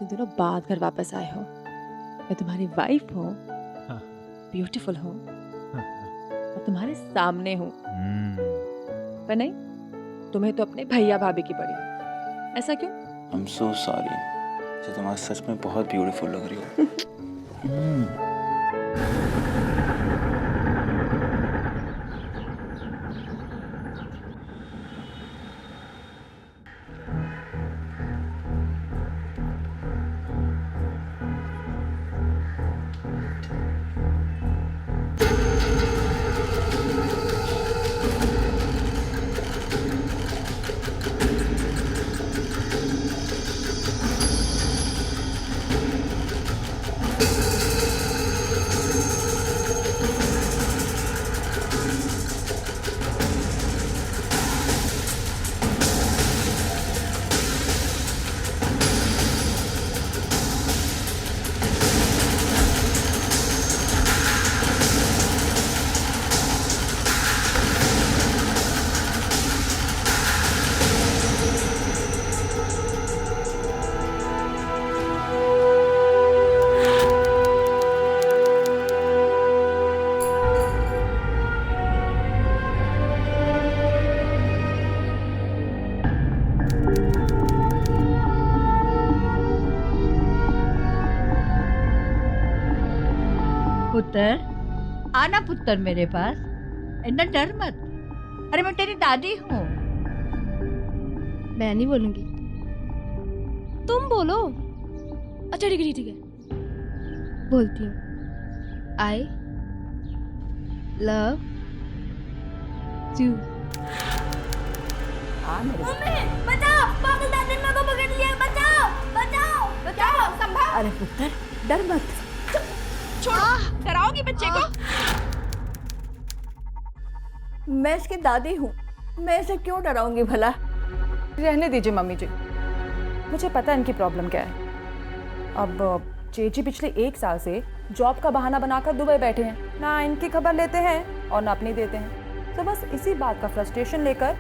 इतने दिनों बाद घर वापस आए हो। मैं तुम्हारी वाइफ हूँ, हाँ। ब्यूटीफुल हूँ हाँ। और तुम्हारे सामने हूँ, पर नहीं, तुम्हें तो अपने भैया भाभी की पड़ी है। ऐसा क्यों? आई एम सो सॉरी, जो तुम आज सच में बहुत ब्यूटीफुल लग रही हो। पुत्र, आना पुत्र मेरे पास। इतना डर मत। अरे मैं तेरी दादी हूँ। मैं नहीं बोलूंगी, तुम बोलो। अच्छा ठीक है ठीक है, बोलती हूँ। I love you. बचाओ, पागल दादी ने मेरे को पकड़ लिया। बचाओ बचाओ बचाओ, संभाल। अरे पुत्र, डर मत। छोड़ो, डराओगी बच्चे को? मैं इसकी दादी हूँ, मैं इसे क्यों डराऊंगी भला? रहने दीजिए मम्मी जी, मुझे पता है इनकी प्रॉब्लम क्या है। अब चेची पिछले 1 साल से जॉब का बहाना बनाकर दुबई बैठे हैं, ना इनकी खबर लेते हैं और ना अपनी देते हैं। तो बस इसी बात का फ्रस्ट्रेशन लेकर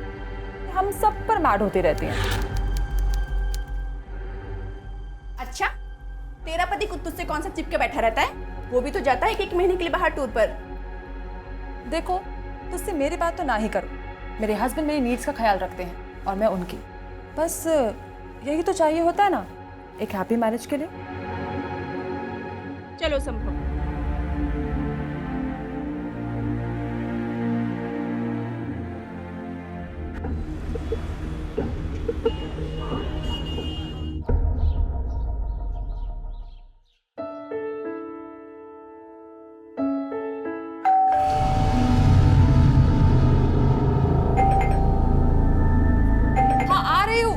हम सब पर मैड होती रहती हैं। अच्छा, तेरा पति कुत्तू से कौन सा चिपके बैठा रहता है? वो भी तो जाता है 1 महीने के लिए बाहर टूर पर। देखो, तुझसे मेरी बात तो ना ही करो। मेरे हस्बैंड मेरी नीड्स का ख्याल रखते हैं और मैं उनकी। बस यही तो चाहिए होता है ना एक हैप्पी मैरिज के लिए। चलो संभव। हाँ आ रही हूँ।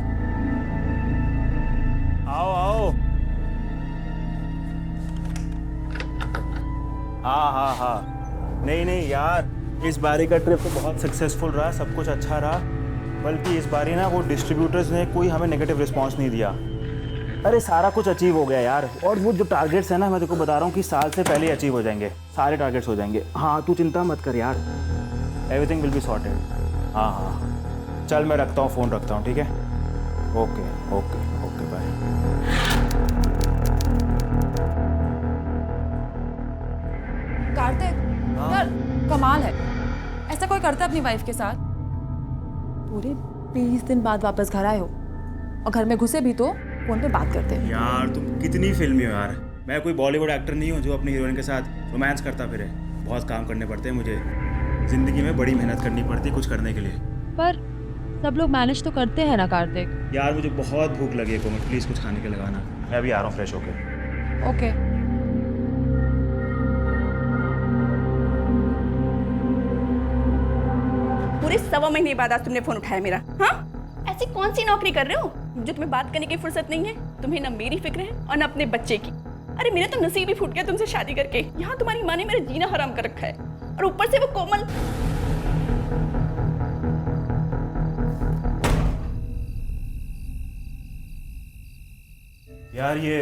आओ आओ। हाँ, नहीं नहीं यार, इस बारी का ट्रिप तो बहुत सक्सेसफुल रहा, सब कुछ अच्छा रहा। बल्कि इस बारी ना वो डिस्ट्रीब्यूटर्स ने कोई हमें नेगेटिव रिस्पांस नहीं दिया। अरे सारा कुछ अचीव हो गया यार। और वो जो टारगेट्स है ना, मैं तेको बता रहा हूँ कि साल से पहले अचीव हो जाएंगे, सारे टारगेट्स हो जाएंगे। हाँ तू चिंता मत कर यार, एवरीथिंग विल बी सॉर्टेड। हाँ हाँ चल, मैं रखता हूँ, फ़ोन रखता हूँ, ठीक है? Okay okay okay bye. Kartik, यार कमाल है, ऐसा कोई करता है अपनी वाइफ के साथ? पूरे 20 दिन बाद वापस घर आए हो और घर में घुसे भी तो फोन पे बात करते हैं। यार तुम कितनी फिल्मी हो यार। मैं कोई बॉलीवुड एक्टर नहीं हूँ जो अपनी हीरोइन के साथ रोमांस करता फिरे। बहुत काम करने पड़ते हैं मुझे, जिंदगी में बड़ी मेहनत करनी पड़ती है कुछ करने के लिए। पर सब लोग मैनेज तो करते हैं ना कार्तिक। यार मुझे बहुत भूख लगी है, कोमल प्लीज़ कुछ खाने के लगाना। मैं अभी आ रहा हूँ फ्रेश होके। ओके। पूरे 1.25 महीने बाद आज तुमने फोन उठाया मेरा। हाँ, ऐसी कौन सी नौकरी कर रहे हो जो तुम्हें बात करने की फुर्सत नहीं है? तुम्हें ना मेरी फिक्र है और ना अपने बच्चे की। अरे मेरा तो नसीब ही फूट गया तुमसे शादी करके। यहाँ तुम्हारी माँ ने मेरा जीना हराम कर रखा है और ऊपर से वो कोमल। यार ये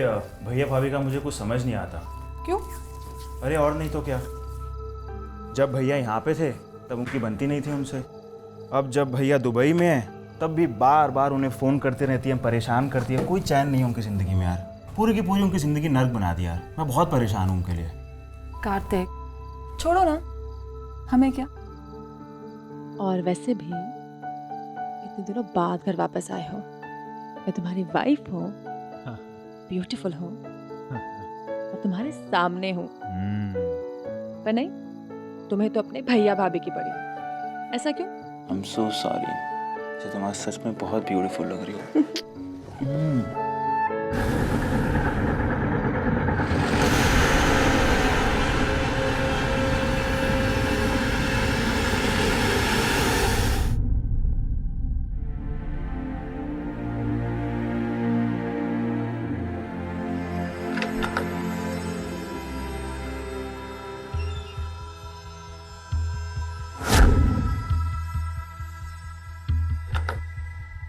भैया भाभी का मुझे कुछ समझ नहीं आता। क्यों? अरे और नहीं तो क्या, जब भैया यहाँ पे थे तब उनकी बनती नहीं थी उनसे। अब जब भैया दुबई में हैं तब भी बार बार उन्हें फ़ोन करते रहती हैं, परेशान करती है। कोई चैन नहीं है उनकी ज़िंदगी में यार। पूरी की पूरी उनकी ज़िंदगी नर्क बना दिया। मैं बहुत परेशान हूँ उनके लिए। कार्तिक छोड़ो ना, हमें क्या। और वैसे भी इतने दिनों बाद घर वापस आए हो, मैं तुम्हारी वाइफ हूँ, ब्यूटीफुल हूँ और तुम्हारे सामने हूँ, पर नहीं, तुम्हें तो अपने भैया भाभी की पड़ी। ऐसा क्यों? I am so sorry. मुझे तुम आज सच में बहुत ब्यूटीफुल लग रही हो।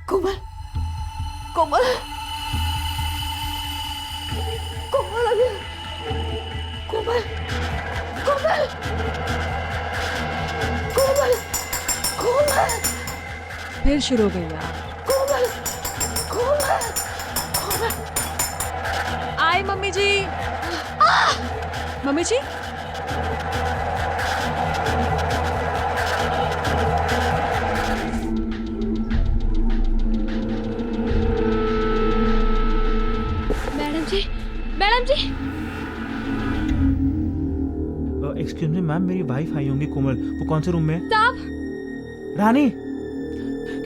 कोमल कोमल कोमल अभी कोमल कोमल कोमल कोमल फिर शुरू हो गई यार। कोमल कोमल आए मम्मी जी। मम्मी जी, मैडम जी, मैडम जी। एक्सक्यूज मी मैम, मेरी वाइफ आई होंगी कोमल। वो कौन से रूम में? साहब, रानी,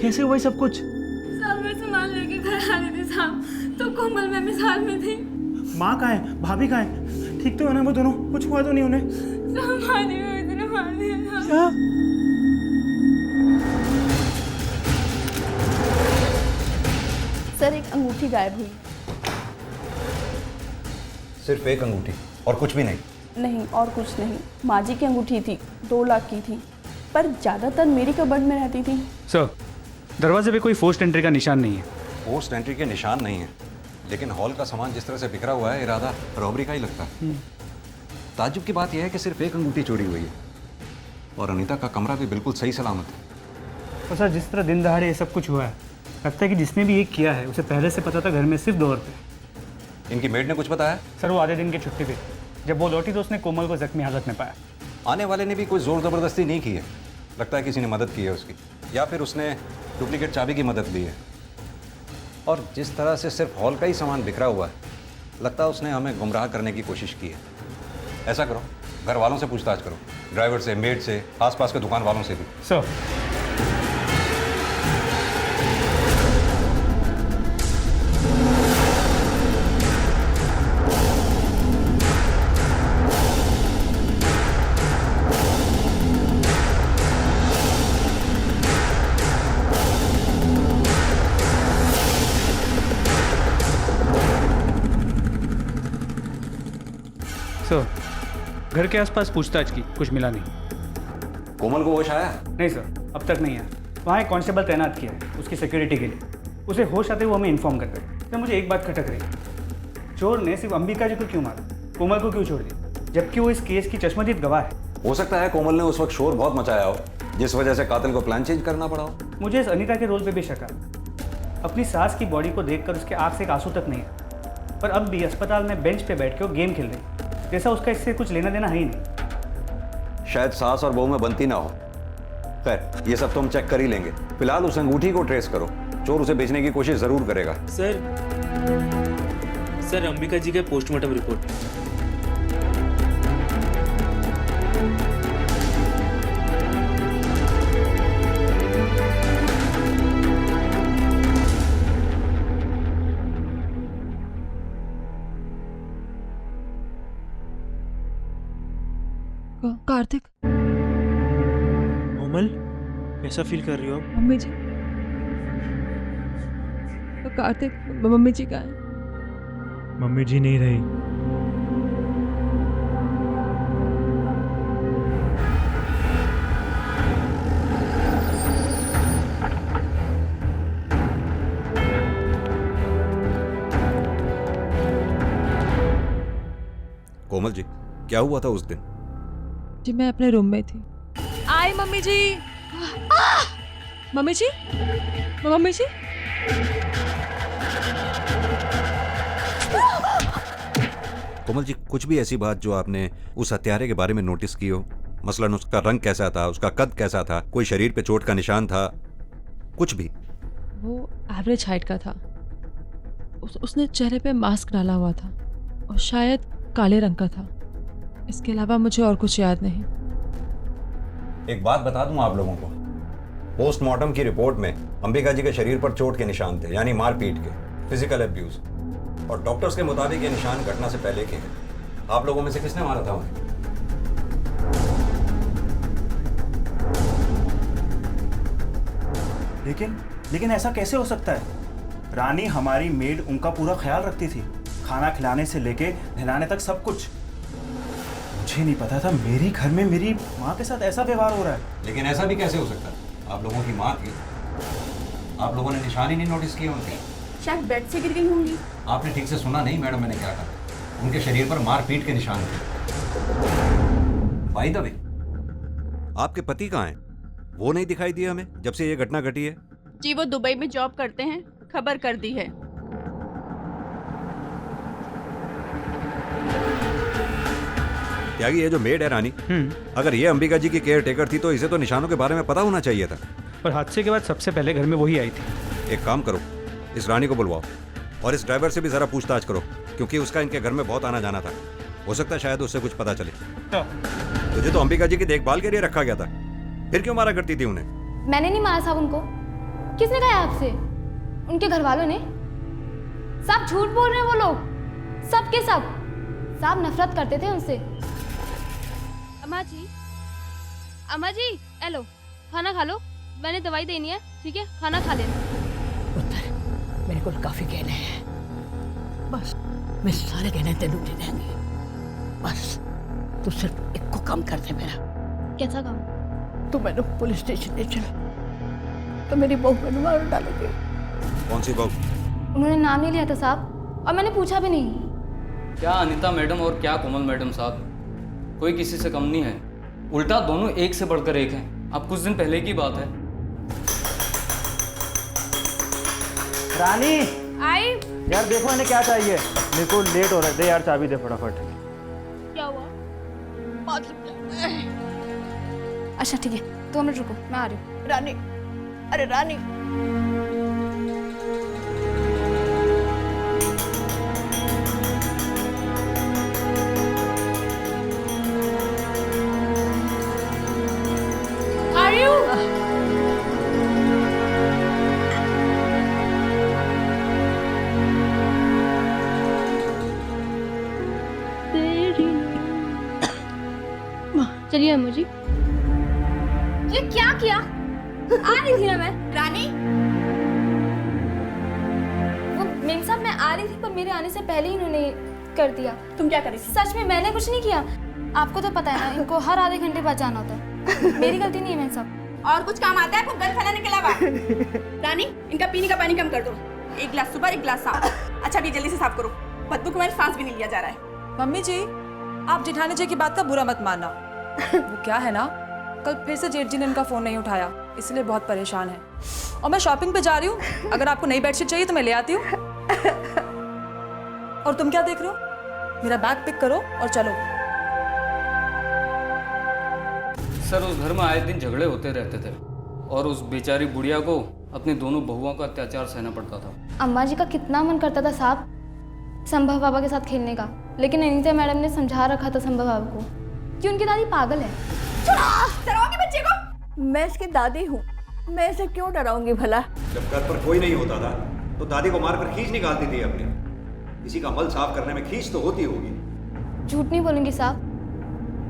कैसे हुआ ये सब कुछ? साहब मैं सामान लेके घर आ रही थी साहब, तो कोमल में मिसाल में थी। माँ कहाँ है? भाभी कहाँ है? ठीक तो है ना वो दोनों? कुछ हुआ तो नहीं उन्हें? साहब मारी हुई इतने मार दिया साहब। क्या? सर एक अंगूठी गायब हुई। सिर्फ एक अंगूठी और कुछ भी नहीं? नहीं और कुछ नहीं, माँ जी की अंगूठी थी, 2 लाख की थी, पर ज़्यादातर मेरी कबर्ड में रहती थी। सर, दरवाजे पे कोई फोर्स्ड एंट्री का निशान नहीं है। पोस्ट एंट्री के निशान नहीं है, लेकिन हॉल का सामान जिस तरह से बिखरा हुआ है, इरादा रॉबरी का ही लगता है। ताज्जुब की बात यह है कि सिर्फ एक अंगूठी चोरी हुई है और अनीता का कमरा भी बिल्कुल सही सलामत है। तो सर, जिस तरह दिन दहाड़े ये सब कुछ हुआ है, लगता है कि जिसने भी ये किया है उसे पहले से पता था घर में सिर्फ 2 औरतें। इनकी मेड ने कुछ बताया? सर, वो आधे दिन की छुट्टी पे थी। जब वो लौटी तो उसने कोमल को जख्मी हालत में पाया। आने वाले ने भी कोई जोर ज़बरदस्ती नहीं की है, लगता है किसी ने मदद की है उसकी, या फिर उसने डुप्लीकेट चाबी की मदद ली है। और जिस तरह से सिर्फ हॉल का ही सामान बिखरा हुआ है, लगता है उसने हमें गुमराह करने की कोशिश की है। ऐसा करो, घर वालों से पूछताछ करो, ड्राइवर से, मेड से, आसपास के दुकान वालों से भी। सर, घर के आसपास पूछताछ की, कुछ मिला नहीं। कोमल को होश आया? नहीं सर, अब तक नहीं आया। वहाँ एक कांस्टेबल तैनात किया है उसकी सिक्योरिटी के लिए। उसे होश आते वो हमें इन्फॉर्म करते हैं। तो मुझे एक बात खटक रही है, चोर ने सिर्फ अंबिका जी को क्यों मारा, कोमल को क्यों छोड़ दिया, जबकि वो इस केस की चश्मदीद गवाह है। हो सकता है कोमल ने उस वक्त शोर बहुत मचाया हो, जिस वजह से कातिल को प्लान चेंज करना पड़ा हो। मुझे इस अनीता के रोल पे भी शक है। अपनी सास की बॉडी को देखकर उसके आँख से एक आंसू तक नहीं है, पर अब भी अस्पताल में बेंच पे बैठ के वो गेम खेल रही, जैसा उसका इससे कुछ लेना देना है ही नहीं। शायद सास और बहू में बनती ना हो। खैर, ये सब तो हम चेक कर ही लेंगे। फिलहाल उस अंगूठी को ट्रेस करो, चोर उसे बेचने की कोशिश जरूर करेगा। सर अंबिका जी का पोस्टमार्टम रिपोर्ट। कार्तिक, कोमल, कैसा फील कर रही हो अब? मम्मी जी, कार्तिक, मम्मी जी कहाँ है? मम्मी जी नहीं रही। कोमल जी, क्या हुआ था उस दिन? जी मैं अपने रूम में थी। आई मम्मी जी। मम्मी जी, मम्मी जी। कोमल जी, कुछ भी ऐसी बात जो आपने उस हत्यारे के बारे में नोटिस की हो? मसलन उसका रंग कैसा था, उसका कद कैसा था, कोई शरीर पे चोट का निशान था, कुछ भी? वो एवरेज हाइट का था। उसने चेहरे पे मास्क डाला हुआ था और शायद काले रंग का था। इसके अलावा मुझे और कुछ याद नहीं। एक बात बता दूं आप लोगों को, पोस्टमार्टम की रिपोर्ट में अंबिका जी के शरीर पर चोट के निशान थे, यानी मारपीट के, फिजिकल अब्यूज। और डॉक्टर्स के मुताबिक ये निशान घटना से पहले के हैं। आप लोगों में से किसने मारा था उन्हें? लेकिन ऐसा कैसे हो सकता है? रानी हमारी मेड उनका पूरा ख्याल रखती थी, खाना खिलाने से लेके नहलाने तक सब कुछ। मुझे नहीं पता था मेरी घर में मेरी माँ के साथ ऐसा व्यवहार हो रहा है। लेकिन ऐसा भी कैसे हो सकता है? आप लोगों की माँ थी, आप लोगों ने निशान ही नहीं नोटिस किए उनके? शायद बेड से गिर गई होंगी। आपने ठीक से सुना नहीं मैडम, मैंने क्या कहा? उनके शरीर पर मारपीट के निशान थे। बाय द वे, आपके पति कहाँ हैं? वो नहीं दिखाई दिया हमें जब से ये घटना घटी है। जी वो दुबई में जॉब करते हैं, खबर कर दी है। त्यागी, ये जो मेड है रानी, अगर ये अंबिका जी की केयर टेकर थी तो इसे तो निशानों के बारे में पता होना चाहिए था। पर हादसे के बाद सबसे पहले घर में वही आई थी। एक काम करो, इस रानी को बुलवाओ और इस ड्राइवर से भी जरा पूछताछ करो, क्योंकि उसका इनके घर में बहुत आना जाना था। हो सकता है शायद उससे कुछ पता चले। तुझे तो अंबिका जी की देखभाल के लिए रखा गया था, फिर क्यों मारा करती थी उन्हें? मैंने नहीं मारा साहब उनको। किसने कहा आपसे? उनके घर वालों ने। साहब झूठ बोल रहे हैं वो लोग, सब के सब। साहब नफरत करते थे उनसे। अम्मा जी हेलो, खाना खा लो, मैंने दवाई देनी है, ठीक है? खाना खा लेना। पुत्र मेरे को काफी गहने हैं, बस मैं सारे गहने तेनू दे देंगे। बस तू सिर्फ एक को काम कर दे मेरा। कैसा काम? तू मैंने पुलिस स्टेशन ले चला तो मेरी बहू मैंने मार डालेगी। कौन सी बहू? उन्होंने नाम नहीं लिया था साहब, और मैंने पूछा भी नहीं। क्या अनीता मैडम और क्या कोमल मैडम साहब, कोई किसी से कम नहीं है, उल्टा दोनों एक से बढ़कर एक हैं। अब कुछ दिन पहले की बात है। रानी आई यार देखो इन्हें क्या चाहिए, मेरे को लेट हो रहा है। दे यार चाबी दे फटाफट। क्या हुआ? अच्छा ठीक है, 2 मिनट रुको, मैं आ रही हूँ। रानी, अरे रानी, आ रही हूँ। चलिए अम्मू जी। ये क्या किया? आ रही थी ना मैं। रानी, वो मेम साहब मैं आ रही थी, पर मेरे आने से पहले ही इन्होंने कर दिया। तुम क्या कर रही थी? सच में मैंने कुछ नहीं किया। आपको तो पता है ना, इनको हर आधे घंटे बाद जाना होता है। मेरी गलती नहीं है मेम साहब। और कुछ काम आता है आपको गंद फैलाने के अलावा? रानी, इनका पीने का पानी कम कर दो। 1 गिलास सुबह, 1 गिलास शाम। अच्छा अभी जल्दी से साफ करो, बदबू के मेरे सांस भी नहीं लिया जा रहा है। मम्मी जी, आप जेठानी जी की बात का बुरा मत मानना। वो क्या है ना, कल फिर से जेठ जी ने इनका फ़ोन नहीं उठाया, इसलिए बहुत परेशान है। और मैं शॉपिंग पे जा रही हूँ, अगर आपको नई बेडशीट चाहिए तो मैं ले आती हूँ। और तुम क्या देख रहे हो? मेरा बैग पिक करो और चलो। सर उस घर में आए दिन झगड़े होते रहते थे और उस बेचारी बुढ़िया को अपनी दोनों बहुओं का अत्याचार सहना पड़ता था। अम्मा जी का कितना मन करता था साहब संभव बाबा के साथ खेलने का, लेकिन अनीता मैडम ने समझा रखा था संभव बाबा को कि उनकी दादी पागल है। डराओगी बच्चे को? मैं इसकी दादी हूँ, मैं इसे क्यों डराऊंगी भला? जब घर पर कोई नहीं होता था तो दादी को मारकर खींच निकालती थी अपनी। किसी का मल साफ करने में खींच तो होती होगी। झूठ नहीं बोलूंगी साहब,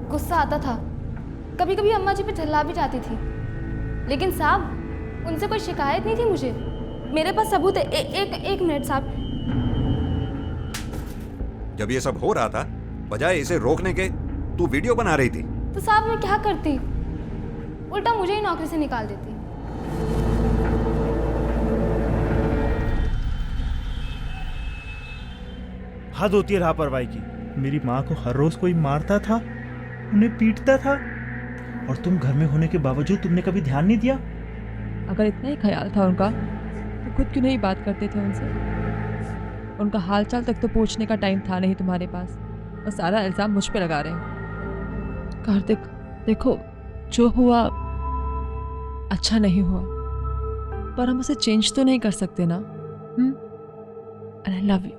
गुस्सा आता था, कभी कभी अम्मा जी पे चिल्ला भी जाती थी, लेकिन साहब उनसे कोई शिकायत नहीं थी मुझे। मेरे पास सबूत है। एक मिनट साहब। जब ये सब हो रहा था, बजाय इसे रोकने के तू वीडियो बना रही थी। तो साहब मैं क्या करती, उल्टा मुझे ही नौकरी से निकाल देती। हद होती है लापरवाही की। मेरी माँ को हर रोज कोई मारता था, उन्हें पीटता था, और तुम घर में होने के बावजूद तुमने कभी ध्यान नहीं दिया। अगर इतना ही ख्याल था उनका तो खुद क्यों नहीं बात करते थे उनसे? उनका हालचाल तक तो पूछने का टाइम था नहीं तुम्हारे पास। और सारा इल्ज़ाम मुझ पे लगा रहे हैं। कार्तिक देखो, जो हुआ अच्छा नहीं हुआ, पर हम उसे चेंज तो नहीं कर सकते ना। And I love you,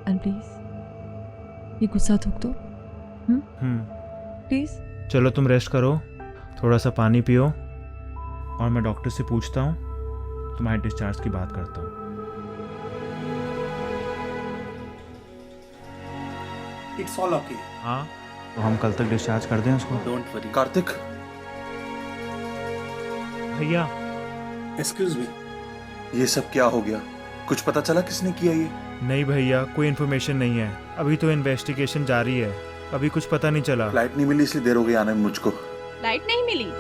and please ये गुस्सा थूक दो प्लीज। चलो तुम रेस्ट करो, थोड़ा सा पानी पियो, और मैं डॉक्टर से पूछता हूँ, तुम्हारे डिस्चार्ज की बात करता हूँ। It's all okay. हाँ, तो हम कल तक डिस्चार्ज कर दें उसको। Don't worry. कार्तिक, भैया एक्सक्यूज मी, ये सब क्या हो गया? कुछ पता चला किसने किया ये? नहीं भैया, कोई इन्फॉर्मेशन नहीं है, अभी तो इन्वेस्टिगेशन जारी है, अभी कुछ पता नहीं चला। फ्लाइट नहीं मिली इसलिए देर हो गई आने में मुझको। लाइट नहीं मिली?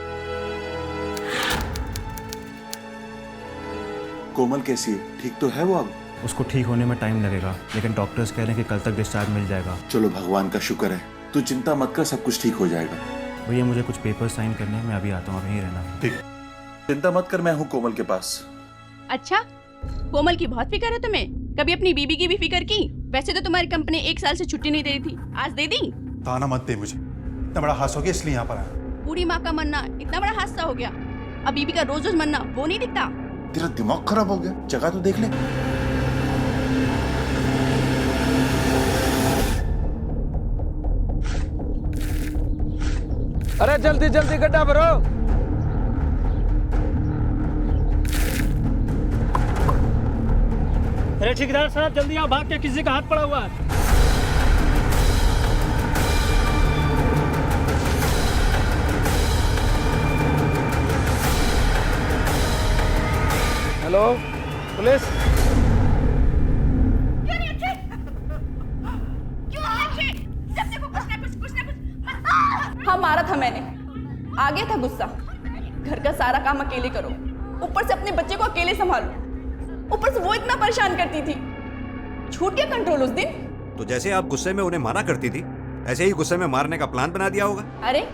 कोमल कैसी है? ठीक तो है वो अब? उसको ठीक होने में टाइम लगेगा, लेकिन डॉक्टर्स कह रहे हैं कि कल तक डिस्चार्ज मिल जाएगा। चलो भगवान का शुक्र है, तू चिंता मत कर, सब कुछ ठीक हो जाएगा। भैया मुझे कुछ पेपर साइन करने हैं, मैं अभी आता हूँ, अब यहीं रहना। ठीक, चिंता मत कर, मैं हूँ कोमल के पास। अच्छा, कोमल की बहुत फिक्र है तुम्हें? कभी अपनी बीबी की भी फिक्र की? वैसे तो तुम्हारी कंपनी 1 साल से छुट्टी नहीं दे रही थी, आज दे दी? ताना मत दे मुझे, इतना बड़ा हादसा हो गया इसलिए यहाँ पर आया। पूरी माँ का मरना इतना बड़ा हादसा हो गया, अब बीबी का रोज रोज मरना वो नहीं दिखता? तेरा दिमाग खराब हो गया, जगह तो देख ले। अरे जल्दी जल्दी गड्ढा भरो। अरे ठेकेदार साहब जल्दी आओ, भाग के किसी का हाथ पड़ा हुआ है। Hello police. क्यों नहीं अच्छे? क्यों अच्छे? जब देखो कुछ ना कुछ। हाँ, मारा था मैंने, आ गया था गुस्सा। घर का सारा काम अकेले करो, ऊपर से अपने बच्चे को अकेले संभालो, ऊपर से वो इतना परेशान करती थी। छूट गया कंट्रोल उस दिन। तो जैसे आप गुस्से में उन्हें मारा करती थी, ऐसे ही गुस्से में मारने का प्लान बना दिया होगा। अरे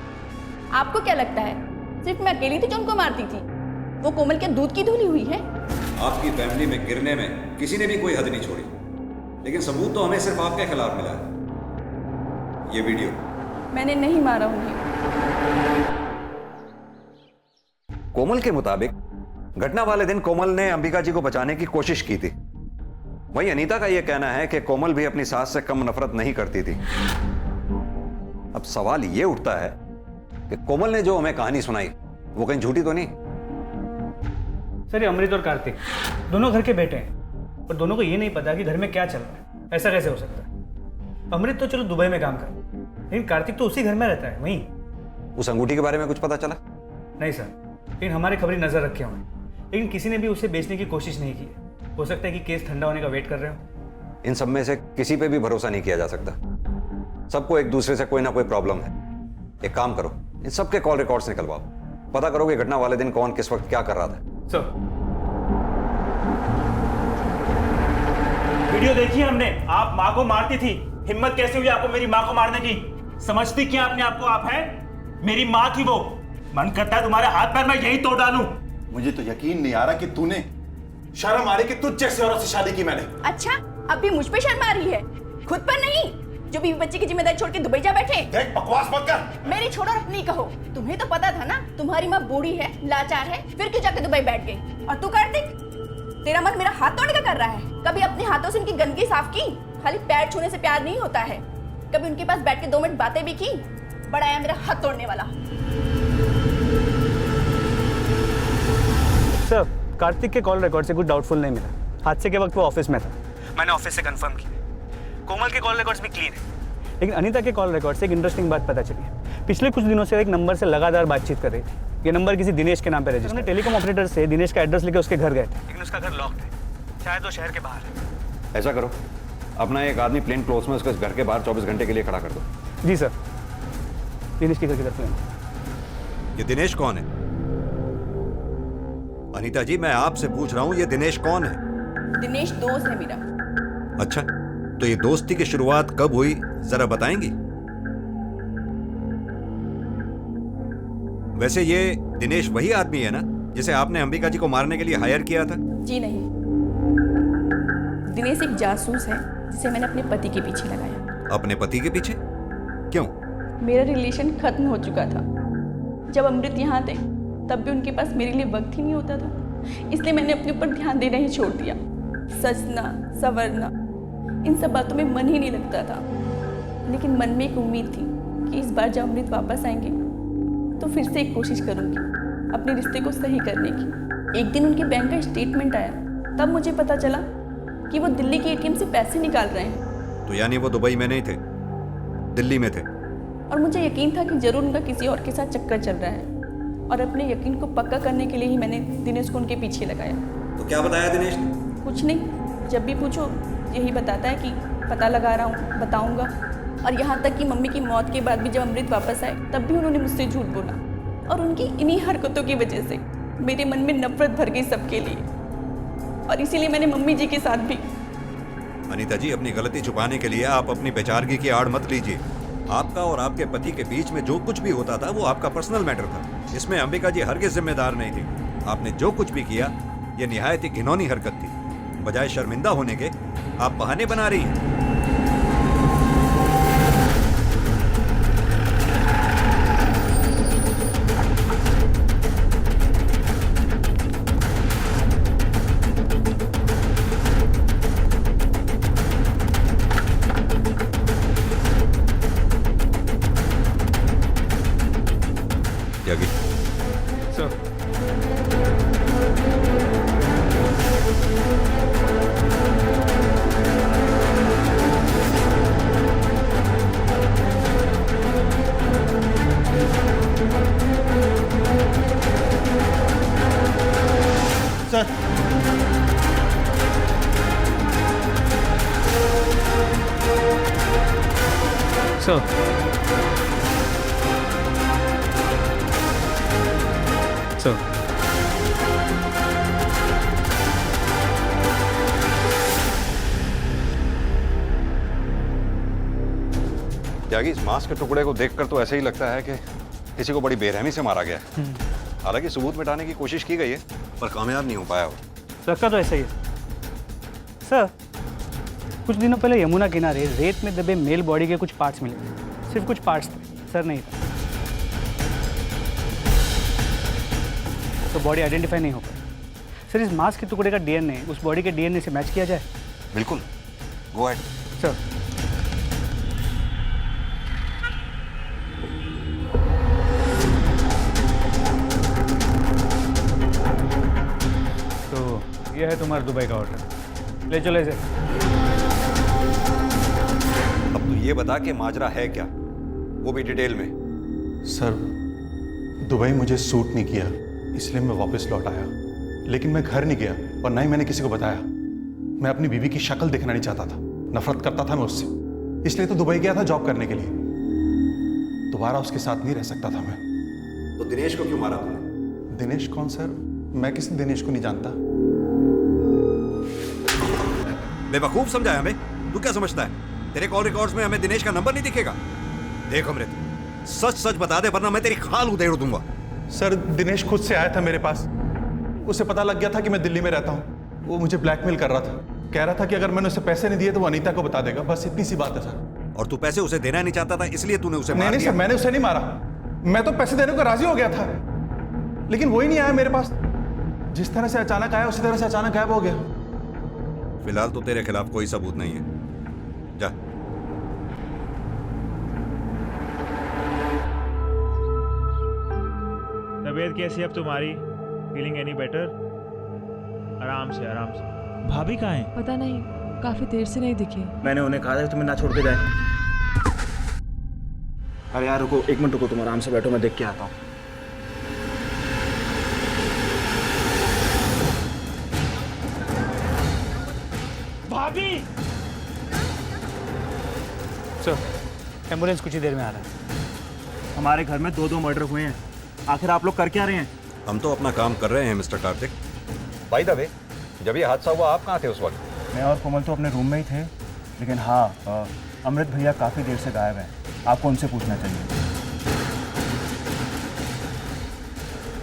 आपको क्या लगता है सिर्फ मैं अकेली थी जो उनको मारती थी? वो कोमल के दूध की धुली हुई है। आपकी फैमिली में गिरने में किसी ने भी कोई हद नहीं छोड़ी, लेकिन सबूत तो हमें सिर्फ आपके खिलाफ मिला है। ये वीडियो। मैंने नहीं मारा उन्हें। कोमल के मुताबिक घटना वाले दिन कोमल ने अंबिका जी को बचाने की कोशिश की थी। वहीं अनीता का यह कहना है कि कोमल भी अपनी सास से कम नफरत नहीं करती थी। अब सवाल यह उठता है कि कोमल ने जो हमें कहानी सुनाई वो कहीं झूठी तो नहीं? सर, ये अमृत और कार्तिक दोनों घर के बेटे हैं, और दोनों को ये नहीं पता कि घर में क्या चल रहा है। ऐसा कैसे हो सकता है? अमृत तो चलो दुबई में काम कर, लेकिन कार्तिक तो उसी घर में रहता है। वहीं उस अंगूठी के बारे में कुछ पता चला? नहीं सर, लेकिन हमारे खबरी नजर रखे हुए हैं, लेकिन किसी ने भी उसे बेचने की कोशिश नहीं की है। हो सकता है कि केस ठंडा होने का वेट कर रहे हो। इन सब में से किसी पे भी भरोसा नहीं किया जा सकता। सबको एक दूसरे से कोई ना कोई प्रॉब्लम है। एक काम करो, इन सबके कॉल रिकॉर्ड्स निकलवाओ, पता करो कि घटना वाले दिन कौन किस वक्त क्या कर रहा था। सर, वीडियो देखी हमने, आप माँ को मारती थी। हिम्मत कैसे हुई आपको मेरी माँ को मारने की? समझती क्या अपने आप को आप है? मेरी माँ थी वो। मन करता है तुम्हारे हाथ पैर मैं यही तोड़ डालूं। मुझे तो यकीन नहीं आ रहा कि तूने शर्म आ रही कि तुझ जैसे औरत से शादी की मैंने। अच्छा, अब भी मुझ पे शर्म आ रही है, खुद पर नहीं, जो बीवी बच्चे की जिम्मेदारी छोड़ के दुबई जा बैठे। देख, बकवास मत कर। मेरी छोड़ो और अपनी कहो। तुम्हें तो पता था ना तुम्हारी माँ बूढ़ी है, लाचार है, फिर क्यों जाके दुबई बैठ गई? और तू कार्तिक, तेरा मन मेरा हाथ तोड़ने का कर रहा है। कभी अपने हाथों से उनकी गंदगी साफ की? खाली पैर छूने से प्यार नहीं होता है। कभी उनके पास बैठ के 2 मिनट बातें भी की? बड़ा आया मेरा हाथ तोड़ने वाला। सर, कार्तिक के कॉल रिकॉर्ड से कुछ डाउटफुल नहीं मिला। हादसे के वक्त वो ऑफिस में था, मैंने ऑफिस से कंफर्म किया। कोमल के कॉल रिकॉर्ड्स भी क्लीन है, लेकिन अनीता के कॉल रिकॉर्ड से एक इंटरेस्टिंग बात पता चली है। पिछले कुछ दिनों से एक नंबर से लगातार बातचीत कर रही थी। ये नंबर किसी दिनेश के नाम पर रजिस्टर। हमने टेलीकॉम ऑपरेटर से दिनेश का एड्रेस लेकर उसके घर गए थे, लेकिन उसका घर लॉक्ड है। शायद वो शहर के बाहर है। ऐसा करो, अपना एक आदमी प्लेन क्लोथ्स में उसके घर के बाहर 24 घंटे के लिए खड़ा कर दो। जी सर। दिनेश के घर की तरफ। ये दिनेश कौन है? अनीता जी, मैं आपसे पूछ रहा हूं, ये दिनेश कौन है? दिनेश दोस्त है मेरा। अच्छा, तो ये दोस्ती की शुरुआत कब हुई, जरा बताएंगी? वैसे ये दिनेश वही आदमी है ना जिसे आपने अंबिका जी को मारने के लिए हायर किया था? जी नहीं, दिनेश एक जासूस है जिसे मैंने अपने पति के पीछे लगाया। अपने पति के पीछे? क्यों? मेरा रिलेशन खत्म हो चुका था। जब अमृत यहाँ थे तब भी उनके पास मेरे लिए वक्त ही नहीं होता था, इसलिए मैंने अपने ऊपर ध्यान देना ही छोड़ दिया। सजना संवरना इन सब बातों में मन ही नहीं लगता था। लेकिन मन में एक उम्मीद थी कि इस बार जब अमृत वापस आएंगे तो फिर से एक कोशिश करूँगी अपने रिश्ते को सही करने की। एक दिन उनके बैंक का स्टेटमेंट आया, तब मुझे पता चला कि वो दिल्ली के एटीएम से पैसे निकाल रहे हैं। तो यानी वो दुबई में नहीं थे, दिल्ली में थे? और मुझे यकीन था कि जरूर उनका किसी और के साथ चक्कर चल रहा है, और अपने यकीन को पक्का करने के लिए ही मैंने दिनेश को उनके पीछे लगाया। तो क्या बताया दिनेश ने? कुछ नहीं, जब भी पूछो यही बताता है कि पता लगा रहा हूँ, बताऊँगा। और यहाँ तक कि मम्मी की मौत के बाद भी जब अमृत वापस आए तब भी उन्होंने मुझसे झूठ बोला, और उनकी इन्हीं हरकतों की वजह से मेरे मन में नफरत भर गई सबके लिए, और इसीलिए मैंने मम्मी जी के साथ भी। अनीता जी, अपनी गलती छुपाने के लिए आप अपनी बेचारगी की आड़ मत लीजिए। आपका और आपके पति के बीच में जो कुछ भी होता था वो आपका पर्सनल मैटर था, इसमें अंबिका जी हरगिज़ जिम्मेदार नहीं थी। आपने जो कुछ भी किया ये निहायत ही घिनौनी हरकत थी। बजाय शर्मिंदा होने के आप बहाने बना रही हैं। त्यागी, सर सर त्यागी, इस मांस के टुकड़े को देखकर तो ऐसे ही लगता है कि किसी को बड़ी बेरहमी से मारा गया है। हालांकि सबूत मिटाने की कोशिश की गई है पर कामयाब नहीं हो पाया वो। लगता तो ऐसा ही है सर। कुछ दिनों पहले यमुना किनारे रेत में दबे मेल बॉडी के कुछ पार्ट्स मिले, सिर्फ कुछ पार्ट्स थे, सर नहीं था। तो बॉडी आइडेंटिफाई नहीं हो पाई। सर, इस मांस के टुकड़े का डीएनए उस बॉडी के डीएनए से मैच किया जाए? बिल्कुल, गो अहेड सर। तो यह है तुम्हारा दुबई का ऑर्डर, ले चलो इसे। अब तो ये बता कि माजरा है क्या, वो भी डिटेल में। सर, दुबई मुझे सूट नहीं किया इसलिए मैं वापस लौट आया, लेकिन मैं घर नहीं गया और ना ही मैंने किसी को बताया। मैं अपनी बीवी की शक्ल देखना नहीं चाहता था, नफरत करता था मैं उससे, इसलिए तो दुबई गया था जॉब करने के लिए। दोबारा उसके साथ नहीं रह सकता था मैं। तो दिनेश को क्यों मारा तुमने? दिनेश कौन सर? मैं किसी दिनेश को नहीं जानता। बेवकूफ समझाया हमें? तू क्या समझता है तेरे कॉल रिकॉर्ड्स में हमें दिनेश का नंबर नहीं दिखेगा? देख अमृत, सच सच बता दे वरना मैं तेरी खाल उधेड़ दूंगा। सर, दिनेश खुद से आया था मेरे पास, उसे पता लग गया था कि मैं दिल्ली में रहता हूँ। वो मुझे ब्लैकमेल कर रहा था, कह रहा था कि अगर मैंने उसे पैसे नहीं दिए तो वो अनीता को बता देगा। बस इतनी सी बात है सर। और तू पैसे उसे देना नहीं चाहता था इसलिए तूने उसे मार नहीं दिया? सर, मैंने उसे नहीं मारा, मैं तो पैसे देने को राजी हो गया था, लेकिन वो ही नहीं आया मेरे पास। जिस तरह से अचानक आया उसी तरह से अचानक गायब हो गया। फिलहाल तो तेरे खिलाफ कोई सबूत नहीं है, जा। तबीयत कैसी है अब तुम्हारी? Feeling any better? आराम से आराम से। भाभी कहाँ हैं? पता नहीं, काफी देर से नहीं दिखे। मैंने उन्हें कहा था कि तुम्हें ना छोड़ के जाए। अरे यार रुको, एक मिनट रुको, तुम आराम से बैठो, मैं देख के आता हूँ। भाभी! सर, एम्बुलेंस कुछ ही देर में आ रहा है। हमारे घर में 2 मर्डर हुए हैं, आखिर आप लोग कर क्या रहे हैं? हम तो अपना काम कर रहे हैं mister Kartik. By the way, जब ये हादसा हुआ आप कहाँ थे उस वक्त? मैं और कोमल तो अपने रूम में ही थे, लेकिन हाँ, अमृत भैया काफ़ी देर से गायब हैं। आपको उनसे पूछना चाहिए।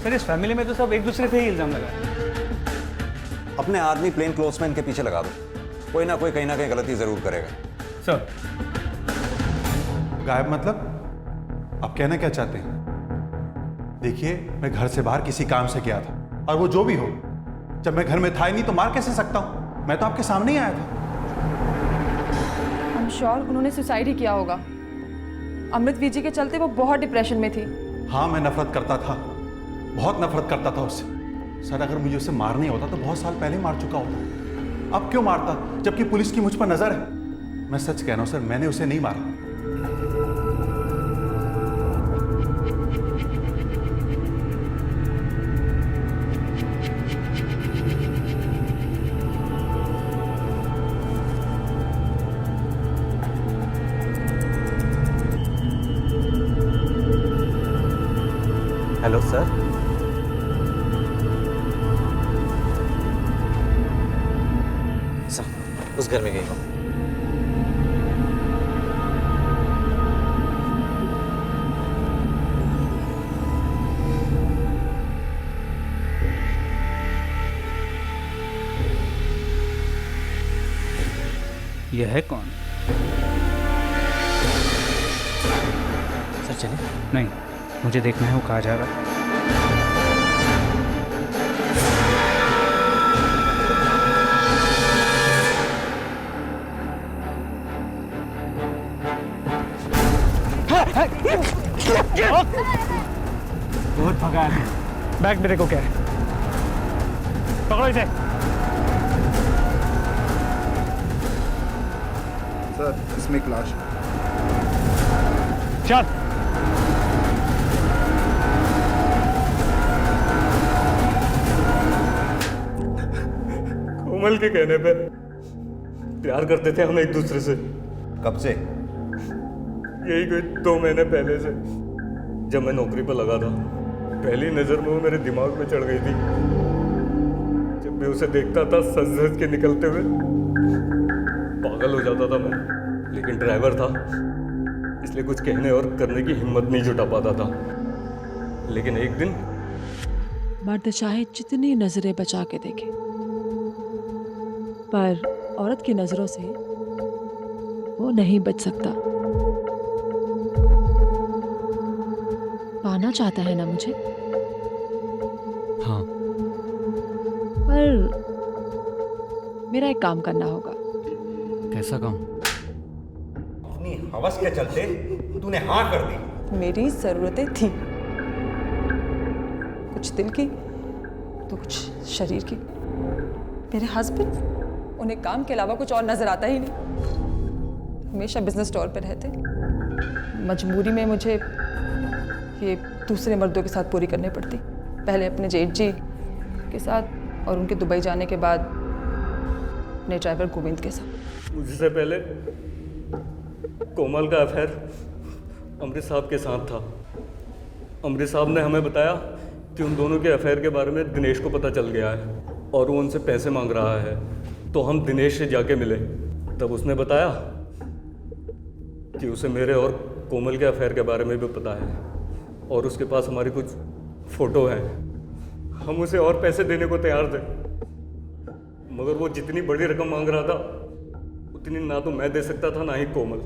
सर, इस फैमिली में तो सब एक दूसरे पे ही इल्ज़ाम लगाए। अपने आदमी प्लेन क्लोथ्समैन के पीछे लगा दो, कोई ना कोई कहीं ना कहीं गलती जरूर करेगा। सर, गायब मतलब? आप कहना क्या चाहते हैं? देखिए, मैं घर से बाहर किसी काम से गया था, और वो जो भी हो, जब मैं घर में था ही नहीं तो मार कैसे सकता हूं? मैं तो आपके सामने ही आया था। I'm sure उन्होंने सुसाइड ही किया होगा। अमृत वीजी के चलते वो बहुत डिप्रेशन में थी। हाँ, मैं नफरत करता था, बहुत नफरत करता था उससे। सर, अगर मुझे उसे मारना ही होता तो बहुत साल पहले मार चुका होता। अब क्यों मारता, जबकि पुलिस की मुझ पर नजर है? मैं सच कह रहा हूं सर, मैंने उसे नहीं मारा। Hello sir. सर, उस घर में गई हो? यह है कौन? सर चलिए। नहीं, मुझे देखना है वो कहाँ जा रहा है। बहुत भगा है। बैग मेरे को क्या है? पकड़ो इसे। सर, इसमें क्लाश है। चल। कोमल के कहने पे प्यार करते थे हम एक दूसरे से। कब से? यही कोई 2 महीने पहले से, जब मैं नौकरी पर लगा था। पहली नजर में वो मेरे दिमाग में चढ़ गई थी। जब मैं उसे देखता था सज धज के निकलते हुए, पागल हो जाता था मैं। लेकिन ड्राइवर था, इसलिए कुछ कहने और करने की हिम्मत नहीं जुटा पाता था। लेकिन एक दिन मर्द चाहे जितनी नजरें बचा के देखे, पर औरत की नजरों से वो नहीं बच सकता। पाना चाहता है ना मुझे? हाँ। पर मेरा एक काम करना होगा। कैसा काम? अपनी हवस के चलते तूने हाँ कर दी। मेरी ज़रूरतें थी, कुछ दिल की तो कुछ शरीर की। मेरे हस्बैंड, उन्हें काम के अलावा कुछ और नजर आता ही नहीं। हमेशा बिजनेस टूर पे रहते। मजबूरी में मुझे ये दूसरे मर्दों के साथ पूरी करनी पड़ती। पहले अपने जेठ जी के साथ, और उनके दुबई जाने के बाद अपने ड्राइवर गोविंद के साथ। मुझसे पहले कोमल का अफेयर अमृत साहब के साथ था। अमृत साहब ने हमें बताया कि उन दोनों के अफेयर के बारे में दिनेश को पता चल गया है और वो उनसे पैसे मांग रहा है। तो हम दिनेश से जाके मिले। तब उसने बताया कि उसे मेरे और कोमल के अफेयर के बारे में भी पता है, और उसके पास हमारी कुछ फ़ोटो हैं। हम उसे और पैसे देने को तैयार थे, मगर वो जितनी बड़ी रकम मांग रहा था उतनी ना तो मैं दे सकता था, ना ही कोमल।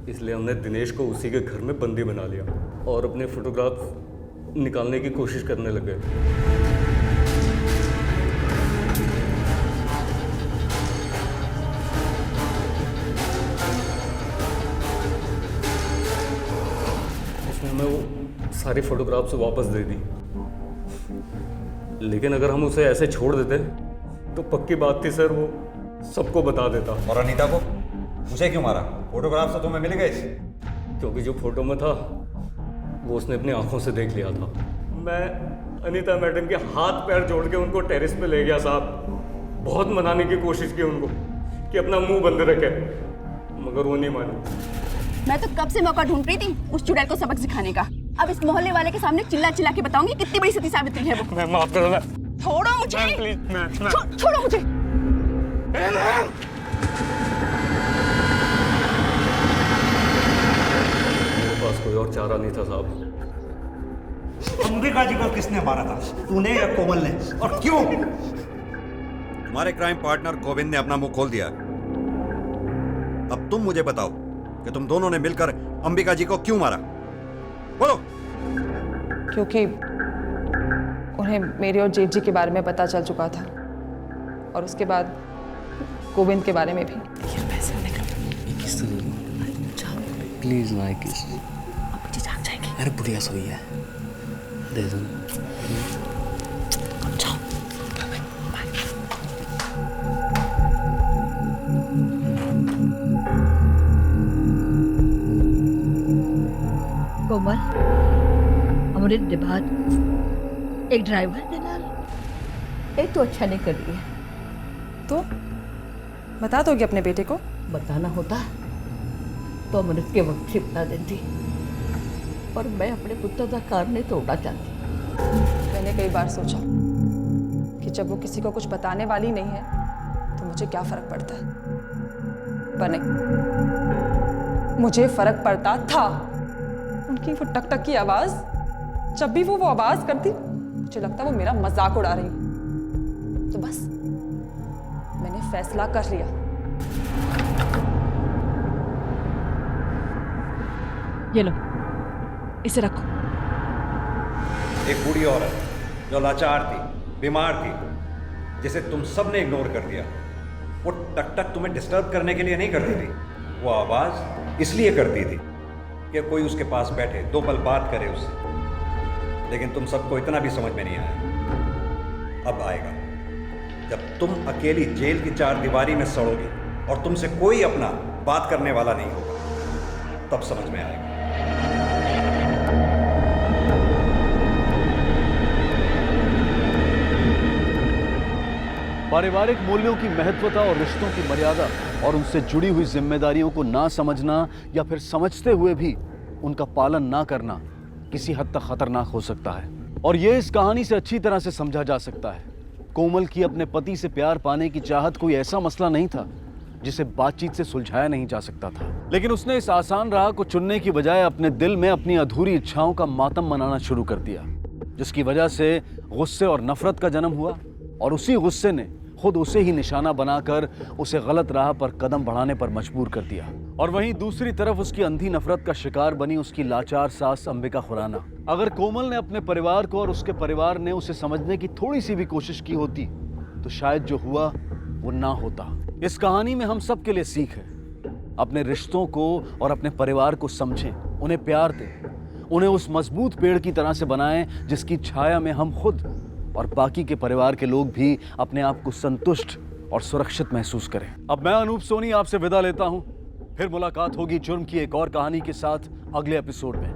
इसलिए हमने दिनेश को उसी के घर में बंदी बना लिया और अपने फोटोग्राफ निकालने की कोशिश करने लगे। उसने हमें वो सारी फोटोग्राफ्स वापस दे दी। लेकिन अगर हम उसे ऐसे छोड़ देते तो पक्की बात थी सर, वो सबको बता देता। और अनीता को उसे क्यों मारा? फोटोग्राफ तो तुम्हें मिल गए। क्योंकि जो फोटो में था वो उसने अपनी आंखों से देख लिया था। मैं अनीता मैडम के हाथ पैर जोड़ के उनको टेरेस पे ले गया साहब। बहुत मनाने की कोशिश की उनको कि अपना मुंह बंद रखे, मगर वो नहीं मानी। मैं तो कब से मौका ढूंढ रही थी उस चुड़ैल को सबक सिखाने का। अब इस मोहल्ले वाले के सामने चिल्ला चिल्ला के बताऊंगी कितनी बड़ी सती सावित्री है वो। मैं माफ करो। छोड़ो मुझे, प्लीज। छोड़ो मुझे। मेरे पास कोई और चारा नहीं था साहब। अंबिका जी को किसने मारा था, तूने या कोमल ने, और क्यों? तुम्हारे क्राइम पार्टनर गोविंद ने अपना मुंह खोल दिया। अब तुम मुझे बताओ, कि तुम दोनों ने मिलकर अंबिका जी को क्यों मारा? बोलो। क्योंकि उन्हें मेरे और जेठ जी के बारे में पता चल चुका था, और उसके बाद गोविंद के बारे में भी। प्लीज ना किस। मुझे जान जाएगी। अरे बुढ़िया सोई है, दे दो। कोमल, अमृत के बाद एक ड्राइवर देना, ये तो अच्छा नहीं कर रही है। तो बता दोगे अपने बेटे को? बताना होता तो अमृत के वक्त से बता देती, और मैं अपने पुत्र का कार नहीं तोड़ना चाहती। मैंने कई बार सोचा कि जब वो किसी को कुछ बताने वाली नहीं है तो मुझे क्या फर्क पड़ता है, पर नहीं, मुझे फर्क पड़ता था। उनकी वो टक टक की आवाज, जब भी वो आवाज करती मुझे लगता वो मेरा मजाक उड़ा रही। तो बस मैंने फैसला कर लिया। ये लो, इसे रखो। एक बूढ़ी औरत जो लाचार थी, बीमार थी, जिसे तुम सब ने इग्नोर कर दिया, वो टक टक तुम्हें डिस्टर्ब करने के लिए नहीं करती थी। वो आवाज इसलिए करती थी कि कोई उसके पास बैठे, 2 पल बात करे उससे। लेकिन तुम सबको इतना भी समझ में नहीं आया। अब आएगा, जब तुम अकेली जेल की 4 दीवारी में सड़ोगी और तुमसे कोई अपना बात करने वाला नहीं होगा, तब समझ में आएगा। पारिवारिक मूल्यों की महत्वता और रिश्तों की मर्यादा और उनसे जुड़ी हुई जिम्मेदारियों को ना समझना या फिर समझते हुए भी उनका पालन ना करना किसी हद तक खतरनाक हो सकता है। और ये इस कहानी से अच्छी तरह से समझा जा सकता है। कोमल की अपने पति से प्यार पाने की चाहत कोई ऐसा मसला नहीं था जिसे बातचीत से सुलझाया नहीं जा सकता था, लेकिन उसने इस आसान राह को चुनने की बजाय अपने दिल में अपनी अधूरी इच्छाओं का मातम मनाना शुरू कर दिया, जिसकी वजह से गुस्से और नफरत का जन्म हुआ। और उसी गुस्से ने खुद उसे ही निशाना बनाकर उसे गलत राह पर कदम बढ़ाने पर मजबूर कर दिया। और वहीं दूसरी तरफ उसकी अंधी नफरत का शिकार बनी उसकी लाचार सास अंबिका खुराना। अगर कोमल ने अपने परिवार को और उसके परिवार ने उसे समझने की थोड़ी सी भी कोशिश की होती तो शायद जो हुआ वो ना होता। इस कहानी में हम सब के लिए सीख है, अपने रिश्तों को और अपने परिवार को समझें, उन्हें प्यार दें, उन्हें उस मजबूत पेड़ की तरह से बनाएं जिसकी छाया में हम खुद और बाकी के परिवार के लोग भी अपने आप को संतुष्ट और सुरक्षित महसूस करें। अब मैं अनूप सोनी आपसे विदा लेता हूं। फिर मुलाकात होगी जुर्म की एक और कहानी के साथ अगले एपिसोड में।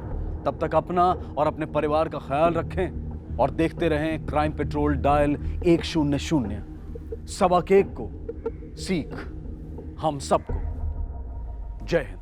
तब तक अपना और अपने परिवार का ख्याल रखें और देखते रहें क्राइम पेट्रोल डायल 100। सबक एक को सीख हम सबको। जय हिंद।